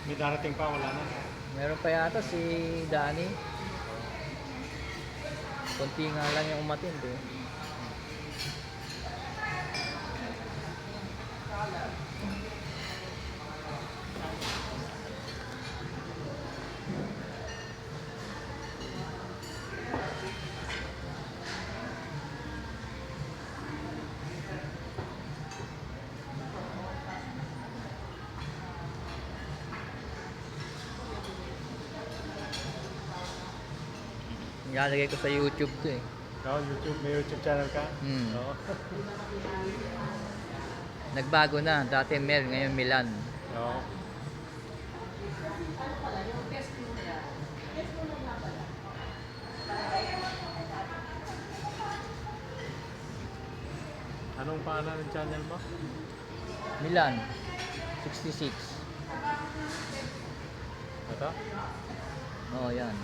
May darating pa, wala na. Meron pa yata si Danny. Konti nga lang yung umattend eh. Nilalagay ko sa YouTube to eh. No, YouTube, may YouTube channel ka? Hmm. Oo. Nagbago na. Dati Mel, ngayon Milan. Oo. Anong pangalan ng channel mo? Milan 66. Ito? Oh, yan.